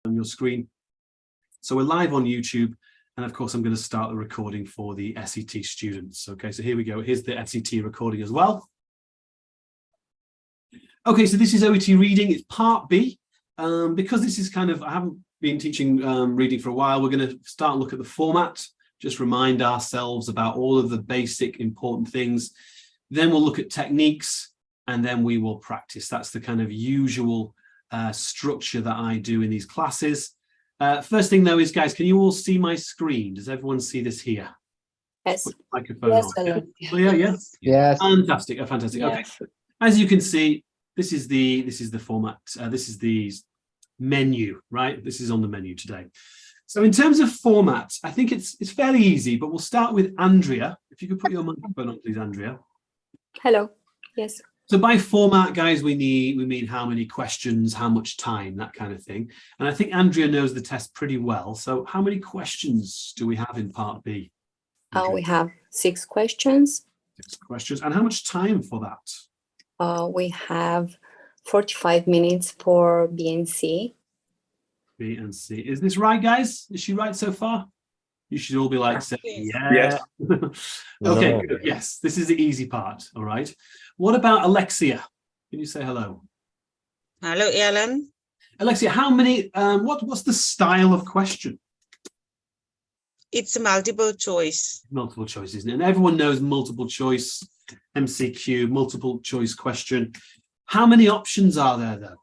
on your screen. So we're live on YouTube, and of course I'm going to start the recording for the SET students. Okay, so here we go. Here's the SET recording as well. Okay, so this is OET Reading. It's part B. Because this is kind of, I haven't been teaching reading for a while, we're going to start and look at the format, just remind ourselves about all of the basic important things. Then we'll look at techniques, and then we will practice. That's the kind of usual structure that I do in these classes. First thing though is, guys, can you all see my screen? Does everyone see this here? Yes. Put the microphone Yes, on. Clear? Yes. Yes. Fantastic. Oh, fantastic. Yes. Okay. As you can see, this is the format. This is the menu, right? This is on the menu today. So in terms of format, I think it's fairly easy, but we'll start with Andrea. If you could put your microphone on, please, Andrea. Hello. Yes. So by format, guys, we mean how many questions, how much time, that kind of thing. And I think Andrea knows the test pretty well. So how many questions do we have in part B? We have 6 questions. 6 questions. And how much time for that? We have 45 minutes for B and C. B and C. Is this right, guys? Is she right so far? You should all be like, saying, yeah. Yes. Okay, No. good. Yes, this is the easy part. All right. What about Alexia? Can you say hello? Hello, Ellen. Alexia, how many, what's the style of question? It's a multiple choice. Multiple choice, isn't it? And everyone knows multiple choice, MCQ, multiple choice question. How many options are there, though?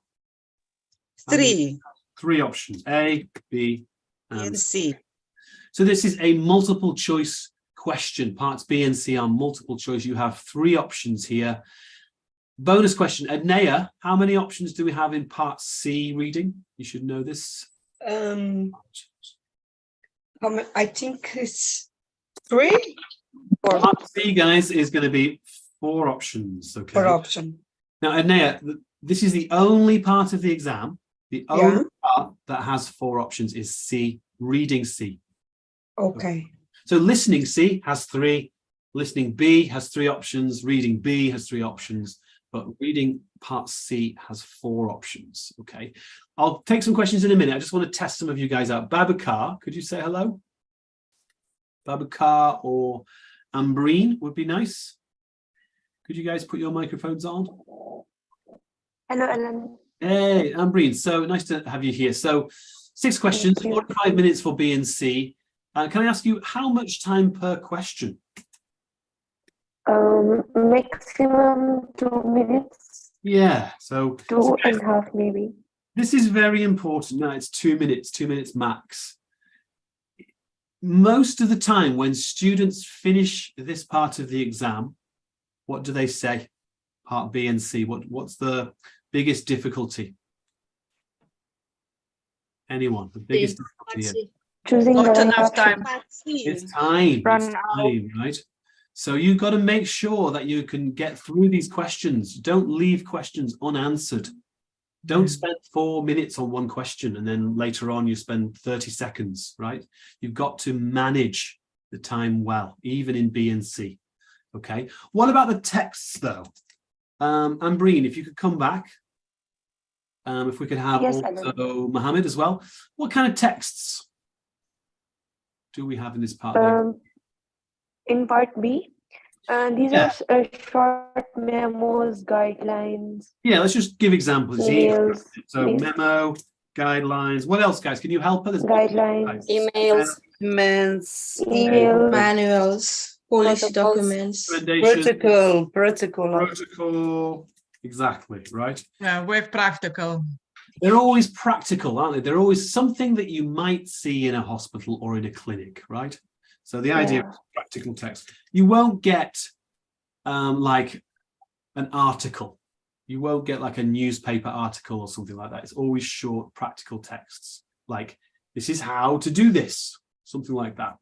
3. 3 options, A, B, And C. So this is a multiple choice question. Parts B and C are multiple choice. You have 3 options here. Bonus question, Adnea, how many options do we have in part C reading? You should know this. I think it's 3 or Part C, guys, is going to be 4 options. Okay. 4 option. Now, Adnea, this is the only part of the exam. The only part that has 4 options is C, reading C. Okay. So listening C has 3, listening B has 3 options, reading B has 3 options, but reading part C has 4 options. Okay. I'll take some questions in a minute. I just want to test some of you guys out. Babakar, could you say hello? Babakar or Ambreen would be nice. Could you guys put your microphones on? Hello, Ellen. Hey, Ambreen, so nice to have you here. So 6 questions, 45 minutes for B and C. Can I ask you how much time per question? Maximum 2 minutes. Yeah, so 2.5 maybe. this is very important. No, it's 2 minutes, 2 minutes max. Most of the time when students finish this part of the exam, what do they say? Part B and C, what's the biggest difficulty? Anyone? The biggest difficulty here? Choosing Not the enough option. time. It's time. Run It's out. time, right? So you've got to make sure that you can get through these questions. Don't leave questions unanswered. Don't spend 4 minutes on one question and then later on you spend 30 seconds, right? You've got to manage the time well, even in B and C. Okay. What about the texts though? Ambreen, if you could come back. If we could have Yes, also Mohammed as well. What kind of texts do we have in this part? In part B, these Yeah. are short memos, guidelines, Yeah, let's just give examples. It's easy. emails, So memo, guidelines. What else, guys? Can you help us? guidelines, Emails. emails, Manuals, policy Protocols. documents. Recommendations, Protocol. protocol. Exactly, right? With practical. They're always practical, aren't they? They're always something that you might see in a hospital or in a clinic, right? So the idea Yeah. of practical text. You won't get like an article. You won't get like a newspaper article or something like that. It's always short, practical texts. Like, this is how to do this, something like that.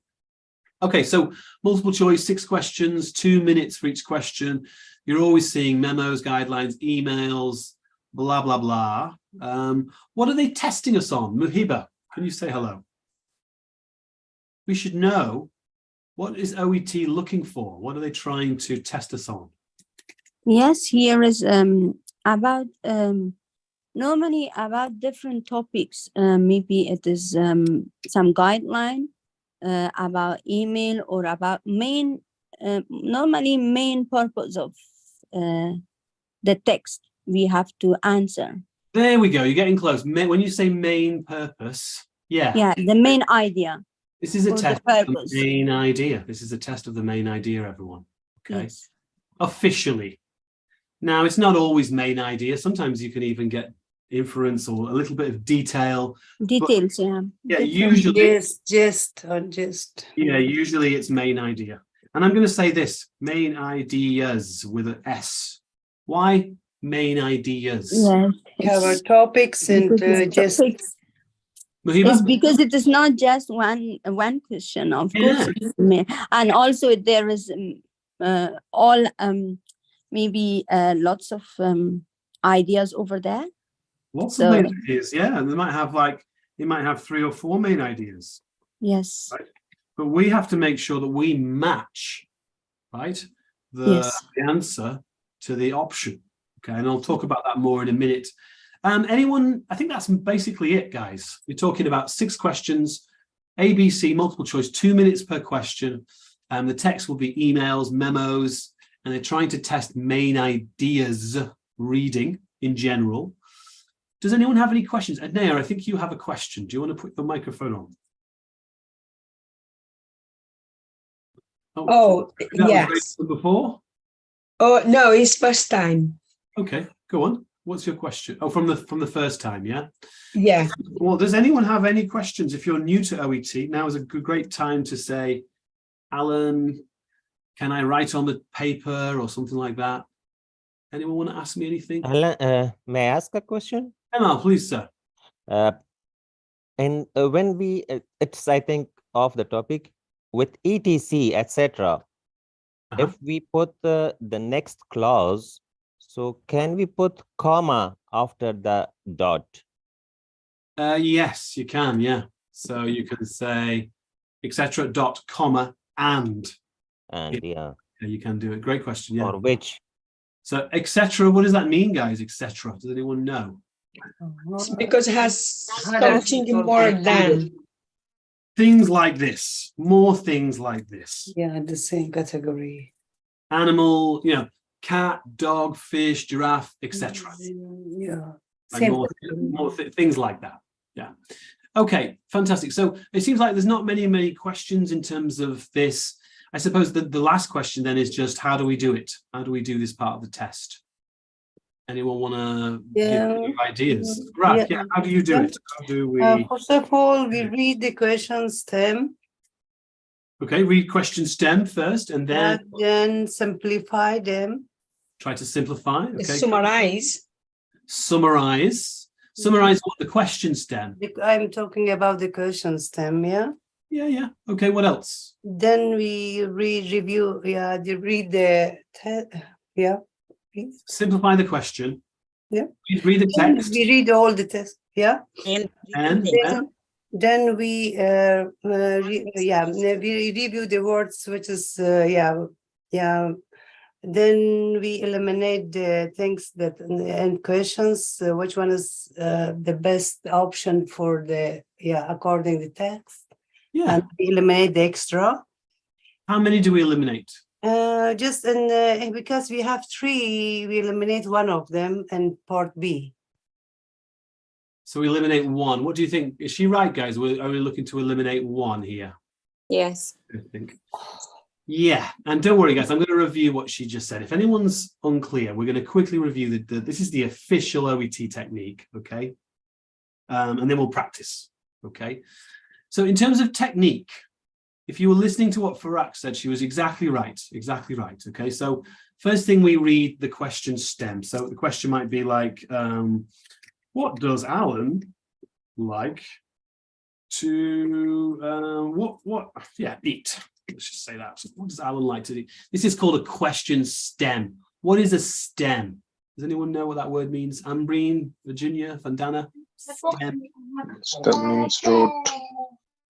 Okay, so multiple choice, 6 questions, 2 minutes for each question. You're always seeing memos, guidelines, emails, blah, blah, blah. What are they testing us on? Muhiba, can you say hello? We should know, what is OET looking for? What are they trying to test us on? Yes, here is about normally about different topics. Maybe it is some guideline about email or about normally main purpose of the text we have to answer. There we go. You're getting close. When you say main purpose, Yeah, the main idea. this is a or the test of the purpose. main idea. This is a test of the main idea, everyone. Okay. Yes. Officially. Now, it's not always main idea. Sometimes you can even get inference or a little bit of detail. Details, yeah. Yeah, Different. usually. Yes, just. Yeah, usually it's main idea. And I'm going to say this, main ideas with an S. Why main ideas? Yes. Cover it's topics and because it's just. topics. Mahiba? It's because it is not just one question, of course. And also there is all maybe lots of ideas over there. Lots So- of main ideas, yeah. And they might have 3 or 4 main ideas. Yes. Right. But we have to make sure that we match, right, the answer to the option. Okay, and I'll talk about that more in a minute. Anyone, I think that's basically it, guys. We're talking about 6 questions, ABC, multiple choice, 2 minutes per question. The text will be emails, memos, and they're trying to test main ideas reading in general. Does anyone have any questions? Adnaya, I think you have a question. Do you want to put the microphone on? Oh, that was yes. raised before? Oh, no, it's first time. Okay, go on. What's your question? Oh, from the first time, yeah? Yeah. Well, does anyone have any questions? If you're new to OET, now is a great time to say, Alan, can I write on the paper or something like that? Anyone want to ask me anything? Alan, may I ask a question? Emma, please, sir. And when we, it's I think off the topic with etc, etc. If we put the next clause, so can we put comma after the dot? Yes, you can, yeah. So you can say etc. dot comma and. And yeah. You can do it. Great question, yeah. Or which? So etc. What does that mean, guys? Etc. Does anyone know? It's because it has something more than. Things like this, more things like this. Yeah, the same category. Animal, cat, dog, fish, giraffe, etc. Yeah. Like more things like that. Yeah. Okay, fantastic. So it seems like there's not many questions in terms of this. I suppose the last question then is just how do we do it? How do we do this part of the test? Anyone want to give any ideas? Right, yeah. How do you do it? How do we? First of all, we read the question stem. Okay, read question stem first and then simplify them. Try to simplify. Okay. Summarize. Summarize what the question stem. I'm talking about the question stem, yeah? Yeah. Okay, what else? Then we review, read the, Simplify the question. Yeah. Read the text. We read all the text, yeah? And then we review the words, which is, Then we eliminate the things that and questions, which one is the best option for the, according to the text. Yeah. And we eliminate the extra. How many do we eliminate? Just because we have 3, we eliminate one of them and part B. So we eliminate 1. What do you think? Is she right, guys? Are we looking to eliminate 1 here? Yes. I think. Yeah, and don't worry, guys. I'm going to review what she just said. If anyone's unclear, we're going to quickly review this is the official OET technique, okay? And then we'll practice, okay? So in terms of technique, if you were listening to what Farak said, she was exactly right, okay? So first thing, we read the question stem. So the question might be like, what does Alan like to, eat? Let's just say that. What does Alan like to eat? This is called a question stem. What is a stem? Does anyone know what that word means? Ambreen, Virginia, Vandana? Stem. Stem means root.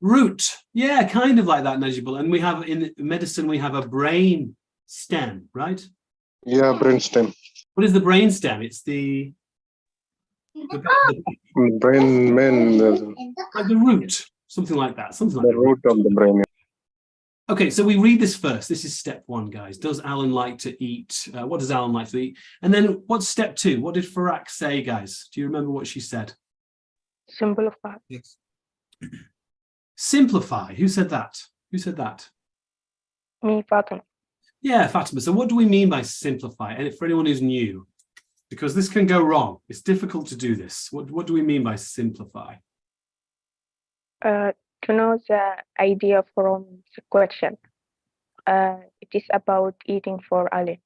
Root. Yeah, kind of like that, Najibul. And we have, in medicine, we have a brain stem, right? Yeah, brain stem. What is the brain stem? It's the Brain, main, like the root, something like that, something like the that. root of the brain. Okay, so we read this first. This is step one, guys. Does Alan like to eat? What does Alan like to eat? And then what's step two? What did Farak say, guys? Do you remember what she said? Simplify. Yes. Simplify. Who said that? Who said that? Me, Fatima. Yeah, Fatima. So what do we mean by simplify? And for anyone who's new, because this can go wrong. It's difficult to do this. What do we mean by simplify? To know the idea from the question. It is about eating for Ali.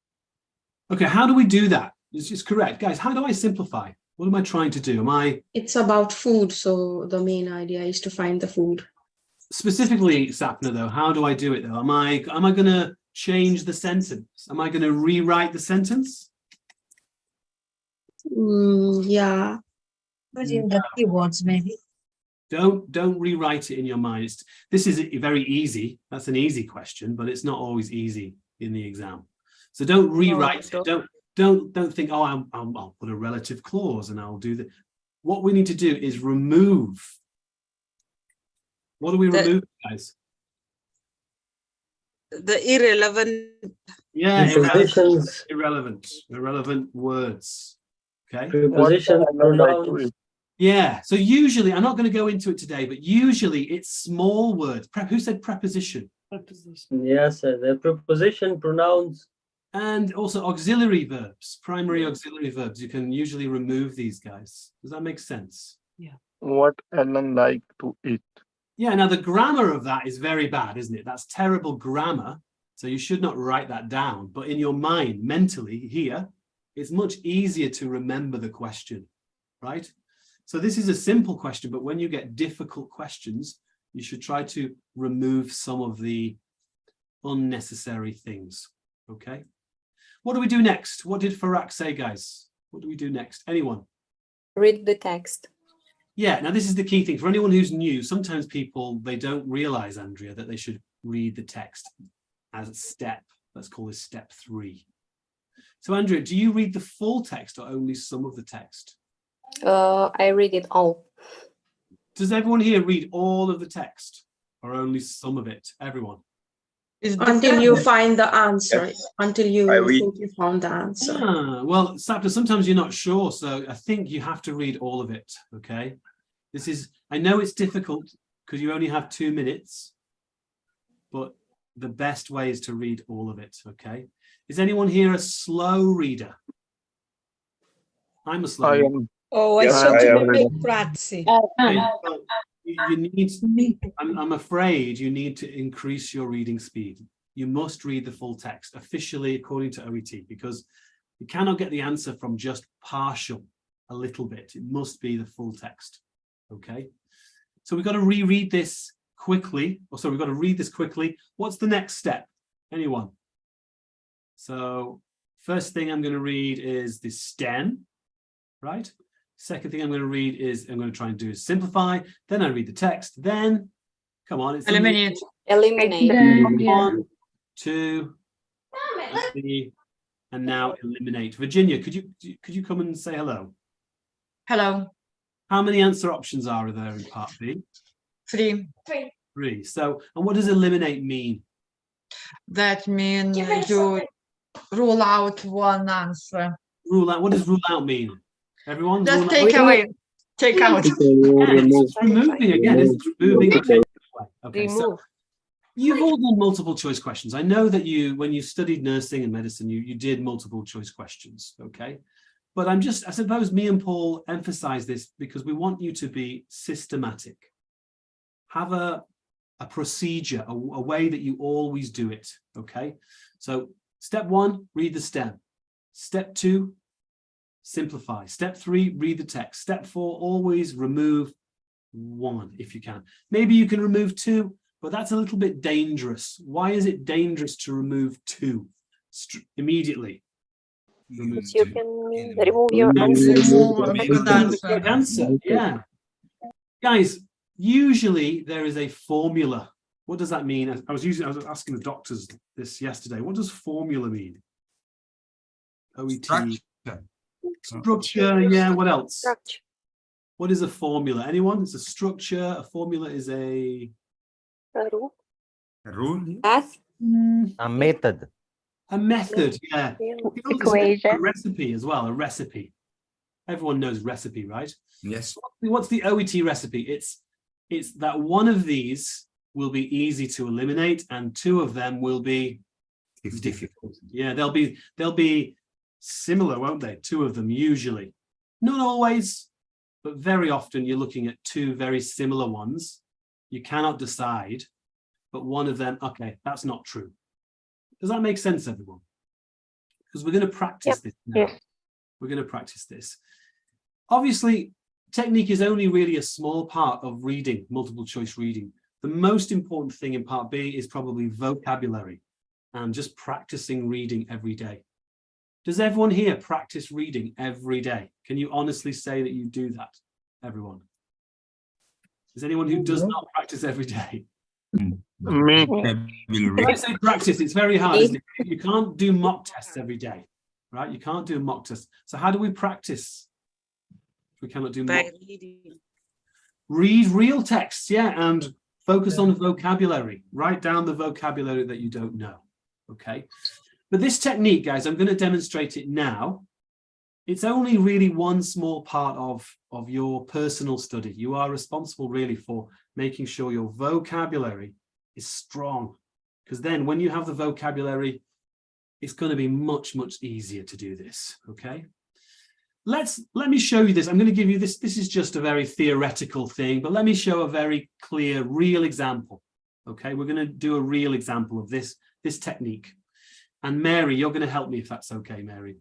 Okay, how do we do that? It's correct. Guys, how do I simplify? What am I trying to do? It's about food, so the main idea is to find the food. Specifically, Sapna, though, how do I do it, though? Am I going to change the sentence? Am I going to rewrite the sentence? Yeah. Using the keywords, maybe. Don't rewrite it in your mind. This is very easy. That's an easy question, but it's not always easy in the exam. So don't rewrite it. Don't think, oh, I'll put a relative clause and I'll do that. What we need to do is remove. What do we remove, guys? The irrelevant. Yeah, Prepositions. irrelevant words. Okay. Prepositions, pronouns. Yeah. So usually, I'm not going to go into it today, but usually it's small words. Who said preposition? Preposition. Yes, the preposition, pronouns. And also auxiliary verbs, primary auxiliary verbs. You can usually remove these guys. Does that make sense? Yeah. What Alan like to eat? Yeah, now the grammar of that is very bad, isn't it? That's terrible grammar. So you should not write that down. But in your mind, mentally here, it's much easier to remember the question, right? So this is a simple question, but when you get difficult questions, you should try to remove some of the unnecessary things, okay? What do we do next? What did Farak say, guys? What do we do next? Anyone? Read the text. Yeah, now this is the key thing. For anyone who's new, sometimes people, they don't realize, Andrea, that they should read the text as a step. Let's call this step 3. So, Andrea, do you read the full text or only some of the text? I read it all. Does everyone here read all of the text or only some of it? Everyone? Until you find the answer, Yes. until you think you found the answer. Well, Sapna, sometimes you're not sure, so I think you have to read all of it, okay? This is, I know it's difficult because you only have 2 minutes, but the best way is to read all of it, okay? Is anyone here a slow reader? I'm a slow reader. Oh, I Yes, saw I am. to Prazzi. You need, I'm afraid you need to increase your reading speed. You must read the full text officially according to OET, because you cannot get the answer from just partial, a little bit. It must be the full text, okay? So we've got to reread this quickly. We've got to read this quickly. What's the next step? Anyone? So first thing I'm going to read is the stem, right? Second thing I'm going to read is, I'm going to try and do is simplify. Then I read the text. Then, come on, it's Eliminate. Eliminate. 1, 2, 3, and now eliminate. Virginia, could you come and say hello? Hello. How many answer options are there in part B? 3. 3. So, and what does eliminate mean? That means you rule out one answer. Rule out. What does rule out mean? Everyone? Just Rule take out. away. Take out. Yeah, it's removing again. It's removing. Okay, so you've all done multiple choice questions. I know that when you studied nursing and medicine, you did multiple choice questions, okay? But I suppose me and Paul emphasize this because we want you to be systematic. Have a procedure, a way that you always do it, okay? So step 1, read the stem. Step 2, simplify. Step 3, read the text. Step 4, always remove 1 if you can. Maybe you can remove 2, but that's a little bit dangerous. Why is it dangerous to remove 2 immediately? Because you can remove your answer. Yeah. Guys, usually there is a formula. What does that mean? I was asking the doctors this yesterday. What does formula mean? OET. Structure, yeah. What else? What is a formula? Anyone? It's a structure. A formula is a Rule. Rule? Math. A method. A method, yeah. Yeah. You can also say a Equation. recipe as well, a recipe. Everyone knows recipe, right? Yes. What's the OET recipe? It's that one of these will be easy to eliminate and two of them will be difficult. Yeah, they'll be similar, won't they? Two of them usually. Not always, but very often you're looking at two very similar ones. You cannot decide, but one of them, okay, that's not true. Does that make sense, everyone? Because we're going to practice this now. Yes. We're going to practice this. Obviously, technique is only really a small part of reading, multiple choice reading. The most important thing in part B is probably vocabulary and just practicing reading every day. Does everyone here practice reading every day? Can you honestly say that you do that, everyone? Is anyone who does not practice every day? Me. When I say practice, it's very hard, isn't it? You can't do mock tests every day, right? You can't do a mock test. So how do we practice if we cannot do mock? By reading. Read real texts, yeah, and focus on vocabulary. Write down the vocabulary that you don't know, okay? But this technique, guys, I'm going to demonstrate it now. It's only really one small part of your personal study. You are responsible really for making sure your vocabulary is strong, because then when you have the vocabulary, it's going to be much, much easier to do this, okay? Let me show you this. I'm going to give you this. This is just a very theoretical thing, but let me show a very clear, real example, okay? We're going to do a real example of this technique. And Mary, you're going to help me if that's okay, Mary.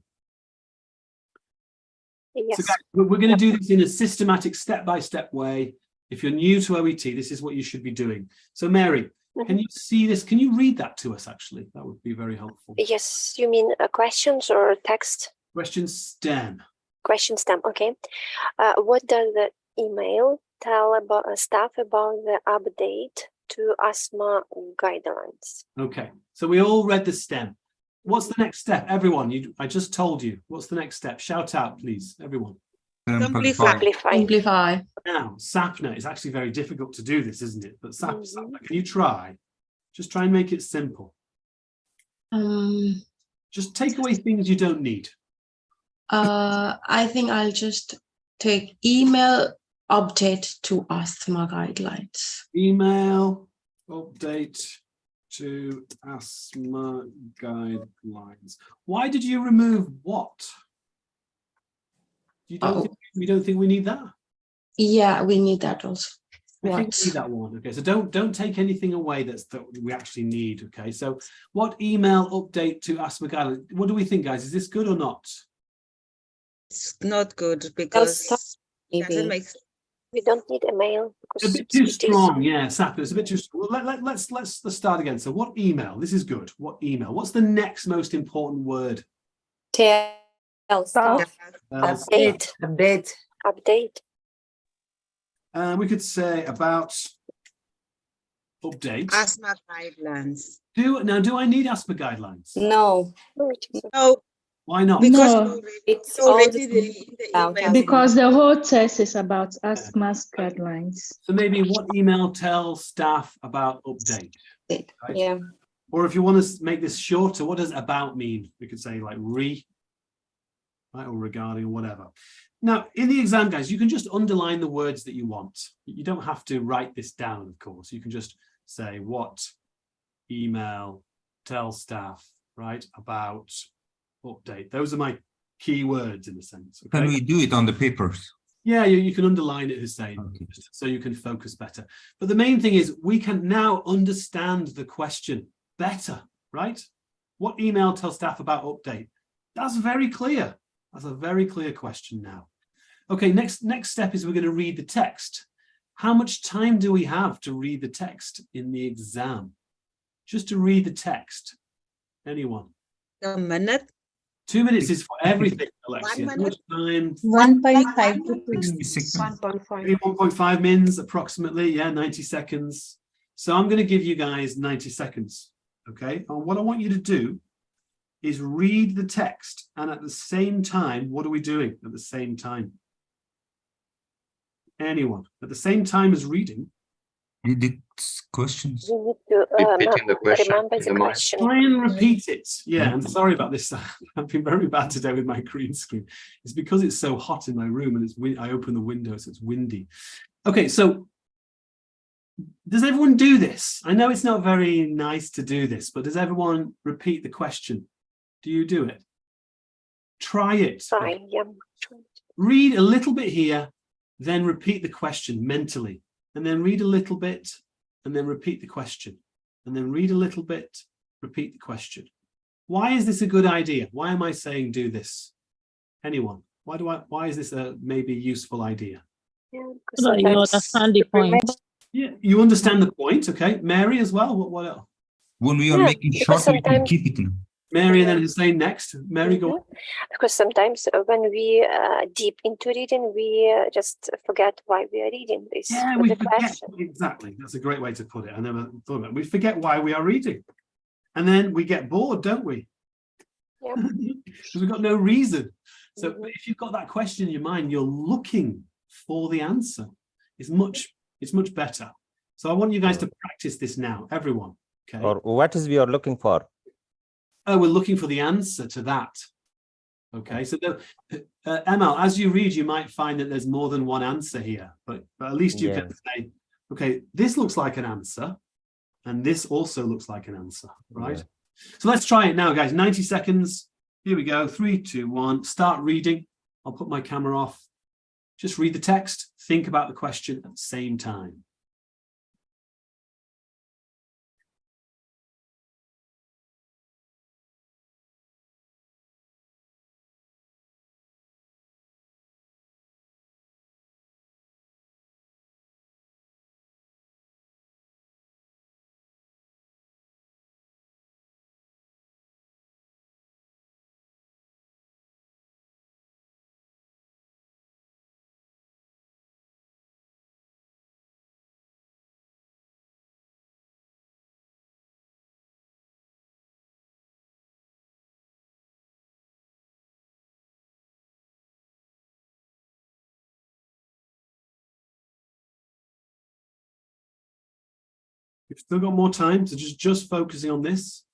Yes. So guys, we're going to do this in a systematic step-by-step way. If you're new to OET, this is what you should be doing. So Mary, can you see this? Can you read that to us, actually? That would be very helpful. Yes, you mean questions or text? Question STEM. Question stem. Okay. What does the email tell about staff about the update to asthma guidelines? Okay, so we all read the STEM. What's the next step? Everyone, I just told you. What's the next step? Shout out, please, everyone. Simplify. Now, SAPNA is actually very difficult to do this, isn't it? But SAPNA, can you try? Just try and make it simple. Just take away things you don't need. I think I'll just take email update to asthma guidelines. Email update to asthma guidelines. Why did you remove what? You don't think we need that? Yeah, we need that also. I think we need that one. Okay, so don't take anything away that we actually need. Okay, so what email update to asthma guidelines? What do we think, guys? Is this good or not? It's not good because it doesn't Maybe make sense. we don't need a mail because A bit too strong, yeah, SAP. It's a bit too strong. Well, let's start again. So what email? This is good. What email? What's the next most important word? tell staff Update. update. We could say about update. Asthma guidelines. Do I need asthma guidelines? No, No, Why not? because No. it's already all the about email. Because the whole test is about asthma guidelines. So maybe what email tells staff about update? Right? yeah. Or if you want to make this shorter, what does about mean? We could say like right, or regarding, or whatever. Now, in the exam, guys, you can just underline the words that you want. You don't have to write this down, of course. You can just say what email tells staff, right, about update. Those are my key words in a sense. Okay? Can we do it on the papers? Yeah, you can underline it, Hussein, so you can focus better. But the main thing is we can now understand the question better, right? What email tells staff about update? That's very clear. That's a very clear question now. Okay, next step is we're going to read the text. How much time do we have to read the text in the exam? Just to read the text. Anyone? A minute. 2 minutes is for everything, Alexia. 1 How much time? 1.5 to 1.5 mins approximately, yeah, 90 seconds. So I'm going to give you guys 90 seconds, okay? And what I want you to do is read the text, and at the same time, what are we doing at the same time? Anyone? At the same time as reading. Read the questions. We need to Repeating the question remember in the the mind. question. Try and repeat it. Yeah, I'm sorry about this. I've been very bad today with my green screen. It's because it's so hot in my room and I open the window, so it's windy. Okay, so does everyone do this? I know it's not very nice to do this, but does everyone repeat the question? Do you do it? Try it. Try, yeah. Read a little bit here, then repeat the question mentally, and then read a little bit, and then repeat the question, and then read a little bit, repeat the question. Why is this a good idea? Why am I saying do this? Anyone? Why is this a maybe useful idea? Yeah, So you understand the point. Yeah, you understand the point, okay. Mary as well. What else? When we are making short, we can keep it in. Mary and then Hussein next. Mary, go. Because sometimes when we deep into reading, we just forget why we are reading this. Yeah, we forget. Exactly. That's a great way to put it. I never thought about it. We forget why we are reading. And then we get bored, don't we? Yeah. Because we've got no reason. So if you've got that question in your mind, you're looking for the answer. It's much better. So I want you guys to practice this now, everyone. Okay. Or what is we are looking for? Oh, we're looking for the answer to that. Okay, so Emil, as you read, you might find that there's more than one answer here, but at least you can say, okay, this looks like an answer, and this also looks like an answer, right? Yeah. So let's try it now, guys. 90 seconds. Here we go. 3, 2, 1. Start reading. I'll put my camera off. Just read the text. Think about the question at the same time. We've still got more time, so just focusing on this.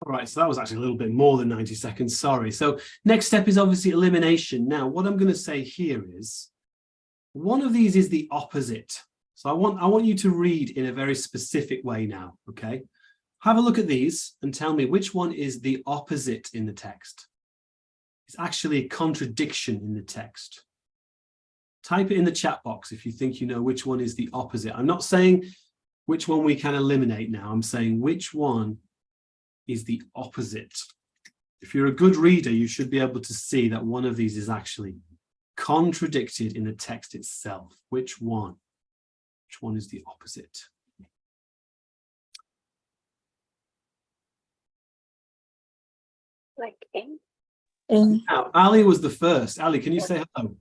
All right, so that was actually a little bit more than 90 seconds, sorry. So next step is obviously elimination. Now, what I'm going to say here is, one of these is the opposite. So I want you to read in a very specific way now, okay? Have a look at these and tell me which one is the opposite in the text. It's actually a contradiction in the text. Type it in the chat box if you think you know which one is the opposite. I'm not saying which one we can eliminate now. I'm saying which one is the opposite. If you're a good reader, you should be able to see that one of these is actually contradicted in the text itself. Which one? Which one is the opposite? Like A? Now, Ali was the first. Ali, can you say hello?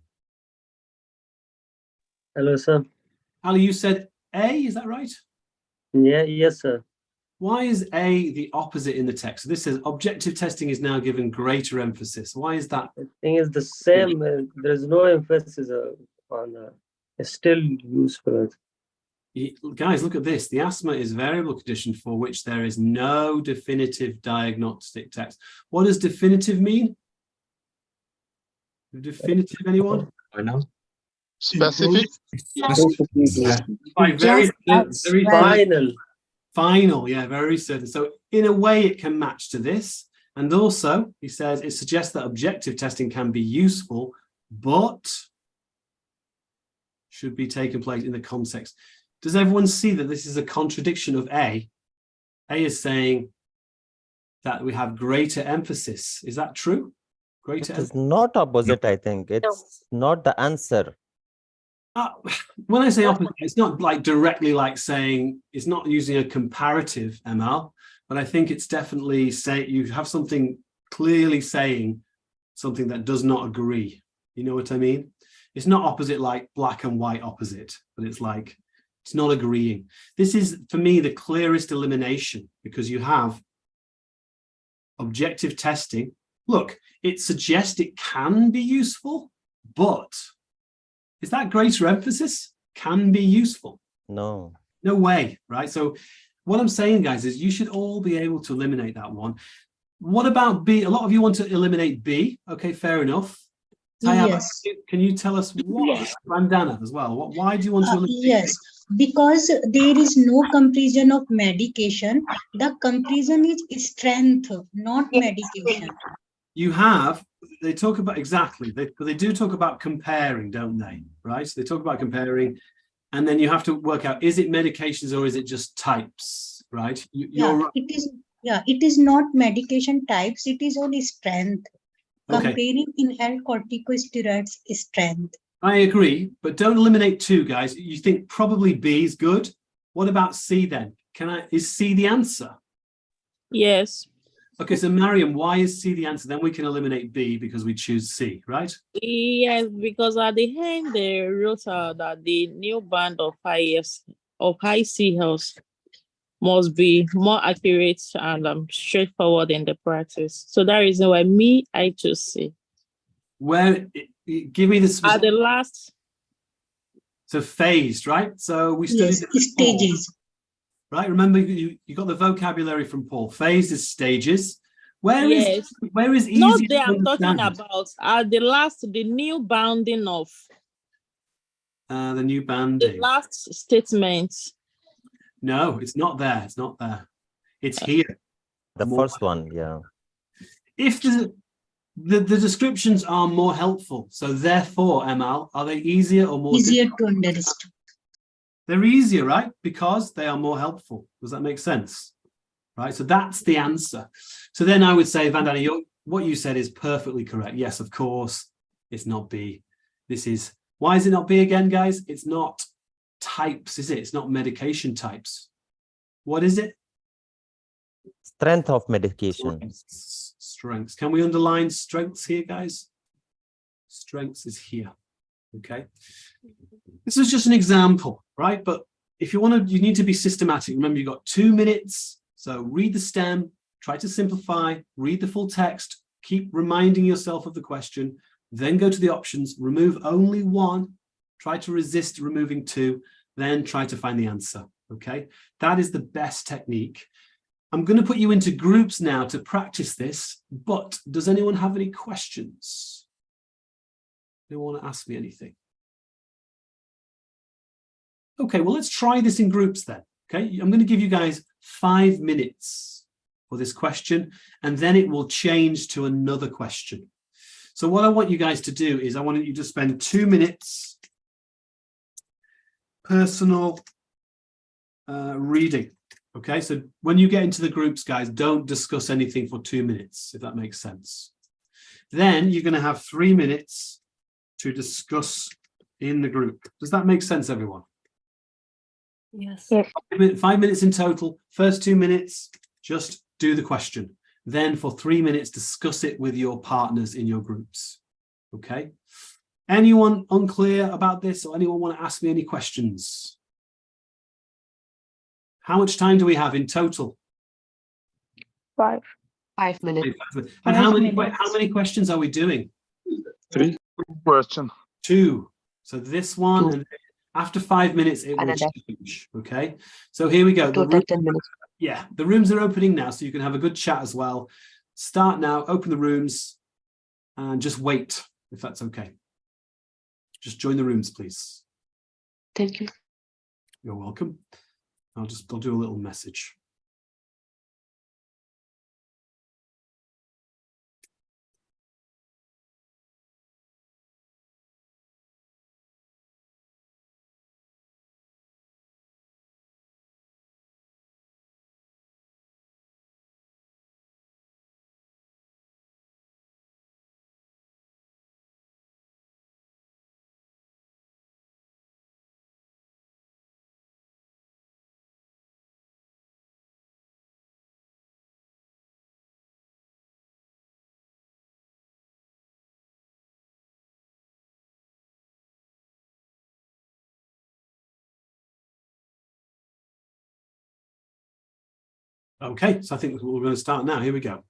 Hello, sir. Ali, you said A, is that right? Yeah, yes, sir. Why is A the opposite in the text? So this says objective testing is now given greater emphasis. Why is that? I think it's the same. There is no emphasis on it's still useful. Guys, look at this. The asthma is variable condition for which there is no definitive diagnostic text. What does definitive mean? Definitive, anyone? Specific. Right, very, very Final. final, yeah, very certain. So in a way it can match to this. And also, he says, it suggests that objective testing can be useful, but should be taking place in the context. Does everyone see that this is a contradiction of A? A is saying that we have greater emphasis. Is that true? Greater It's not opposite, I think. It's not the answer. When I say opposite, it's not like directly like saying, it's not using a comparative ML, but I think it's definitely say you have something clearly saying something that does not agree. You know what I mean? It's not opposite like black and white opposite, but it's like, it's not agreeing. This is, for me, the clearest elimination because you have objective testing. Look, it suggests it can be useful, but is that greater emphasis? Can be useful? No. No way, right? So what I'm saying, guys, is you should all be able to eliminate that one. What about B? A lot of you want to eliminate B. Okay, fair enough. Tayab, Yes. can you tell us what? Bandana as well. Why do you want to eliminate Yes, because there is no comparison of medication. The comparison is strength, not medication. You have, they talk about exactly, they do talk about comparing, don't they? Right? So they talk about comparing, and then you have to work out, is it medications or is it just types, right? You're right. It is not medication types, it is only strength. Okay. Comparing inhaled corticosteroids is strength. I agree, but don't eliminate two, guys. You think probably B is good. What about C then? Is C the answer? Yes. Okay, so Mariam, why is C the answer? Then we can eliminate B because we choose C, right? Yes, because at the end they wrote that the new band of ICLs must be more accurate and straightforward in the practice. So that is why I choose C. Where, give me the specific. At the last. So phased, right? So we studied stages. Right? Remember, you got the vocabulary from Paul. Phased is stages. Where is easy? Not there I'm talking about. At the last, the new bounding of. The new bounding. The last statement. No, it's not there. It's not there. It's here. The first one, yeah. If the descriptions are more helpful, so therefore, ML, are they easier or more easier difficult? to understand? They're easier, right? Because they are more helpful. Does that make sense? Right? So that's the answer. So then I would say, Vandana, what you said is perfectly correct. Yes, of course, it's not B. This is, why is it not B again, guys? It's not types, is it? It's not medication types. What is it? Strength of medication. Strengths. Can we underline strengths here, guys? Strengths is here. Okay. This is just an example, right? But if you want to, you need to be systematic. Remember, you've got 2 minutes. So read the stem, try to simplify, read the full text, keep reminding yourself of the question, then go to the options, remove only one, try to resist removing two, then try to find the answer. Okay. That is the best technique. I'm going to put you into groups now to practice this, but does anyone have any questions? Anyone want to ask me anything? Okay, well, let's try this in groups then. Okay, I'm going to give you guys 5 minutes for this question, and then it will change to another question. So what I want you guys to do is I want you to spend 2 minutes personal reading. Okay, so when you get into the groups, guys, don't discuss anything for 2 minutes, if that makes sense. Then you're going to have 3 minutes to discuss in the group. Does that make sense, everyone? Yes. 5 minutes in total. First 2 minutes, just do the question. Then for 3 minutes, discuss it with your partners in your groups. Okay. Anyone unclear about this, or anyone want to ask me any questions? How much time do we have in total? 5 minutes. And how many questions are we doing? 3 questions. 2. So this one, and after 5 minutes, it will change. Okay. So here we go. The 10 minutes. Yeah, the rooms are opening now, so you can have a good chat as well. Start now, open the rooms, and just wait. if that's okay. Just join the rooms, please. Thank you. You're welcome. I'll do a little message. Okay, so I think we're going to start now. Here we go.